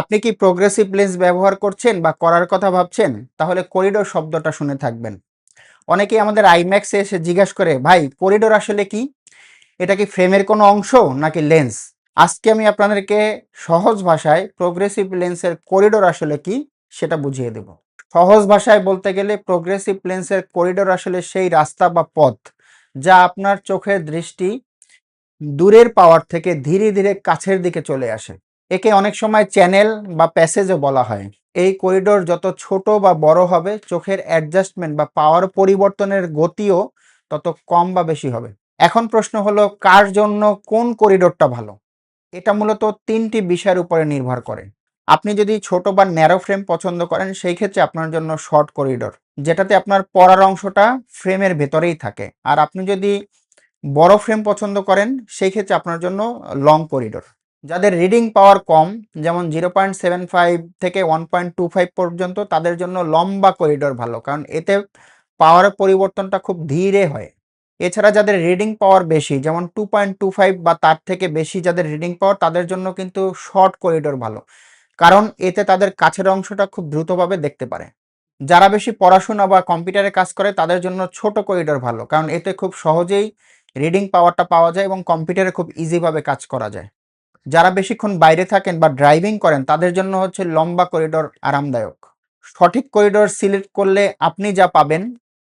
আপনি কি progressive lens ব্যবহার করছেন বা করার কথা ভাবছেন? তাহলে করিডোর শব্দটা শুনে থাকবেন। অনেকেই আমাদের আইম্যাক্সে এসে জিজ্ঞাসা করে, ভাই করিডোর আসলে কি? এটা কি ফ্রেমের কোনো অংশ নাকি লেন্স? আজকে আমি আপনাদেরকে সহজ ভাষায় প্রোগ্রেসিভ লেন্সের করিডোর আসলে কি সেটা বুঝিয়ে দেব। সহজ ভাষায় বলতে গেলে প্রোগ্রেসিভ লেন্সের করিডোর আসলে সেই রাস্তা বা পথ যা আপনার চোখের দৃষ্টি দূরের পাওয়ার থেকে ধীরে ধীরে কাছের দিকে চলে আসে। একে অনেক সময় চ্যানেল বা প্যাসেজও বলা হয়। এই করিডোর যত ছোট বা বড় হবে, চোখের অ্যাডজাস্টমেন্ট বা পাওয়ার পরিবর্তনের গতিও তত কম বা বেশি হবে। এখন প্রশ্ন হলো, কার জন্য কোন করিডোরটা ভালো? এটা মূলত ৩টি বিষয়ের উপরে নির্ভর করে। আপনি যদি ছোট বা ন্যারো ফ্রেম পছন্দ করেন, সেই ক্ষেত্রে আপনার জন্য শর্ট করিডোর, যেটাতে আপনার পড়ার অংশটা ফ্রেমের ভেতরেই থাকে। আর আপনি যদি বড় ফ্রেম পছন্দ করেন, সেই ক্ষেত্রে আপনার জন্য লং করিডোর। যাদের রিডিং পাওয়ার কম, যেমন 0.75 থেকে 1.25 পর্যন্ত, তাদের জন্য লম্বা করিডোর ভালো, কারণ এতে পাওয়ার পরিবর্তনটা খুব ধীরে হয়। এছাড়া যাদের রিডিং পাওয়ার বেশি, যেমন 2.25 বা তার থেকে বেশি যাদের রিডিং পাওয়ার, তাদের জন্য কিন্তু শর্ট করিডোর ভালো, কারণ এতে তাদের কাছের অংশটা খুব দ্রুতভাবে দেখতে পারে। যারা বেশি পড়াশোনা বা কম্পিউটারে কাজ করে, তাদের জন্য ছোট করিডোর ভালো, কারণ এতে খুব সহজেই রিডিং পাওয়ারটা পাওয়া যায় এবং কম্পিউটারে খুব ইজিভাবে কাজ করা যায়। যারা বেশিক্ষণ বাইরে থাকেন বা ড্রাইভিং করেন, তাদের জন্য হচ্ছে লম্বা করিডোর আরামদায়ক। সঠিক করিডোর সিলেক্ট করলে আপনি যা পাবেন,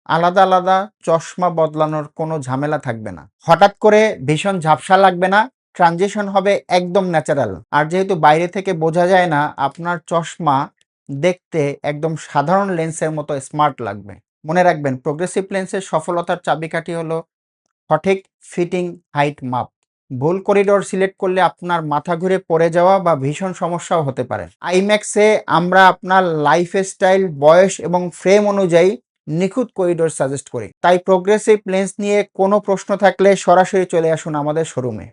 আলাদা আলাদা চশমা বদলানোর কোনো ঝামেলা থাকবে না, হঠাৎ করে ভীষণ ঝাপসা লাগবে না, ট্রানজিশন হবে একদম ন্যাচারাল। আর যেহেতু বাইরে থেকে বোঝা যায় না, আপনার চশমা দেখতে একদম সাধারণ লেন্সের মতো স্মার্ট লাগবে। মনে রাখবেন, প্রোগ্রেসিভ লেন্সের সফলতার চাবিকাঠি হলো সঠিক ফিটিং, হাইট মাপ। ভুল করিডোর সিলেক্ট করলে আপনার মাথা ঘুরে পড়ে যাওয়া বা ভীষণ সমস্যাও হতে পারে। আইম্যাক্সে আমরা আপনার লাইফস্টাইল, বয়স এবং ফ্রেম অনুযায়ী নিখুঁত করিডোর সাজেস্ট করি। তাই প্রোগ্রেসিভ লেন্স নিয়ে কোনো প্রশ্ন থাকলে সরাসরি চলে আসুন আমাদের শোরুমে।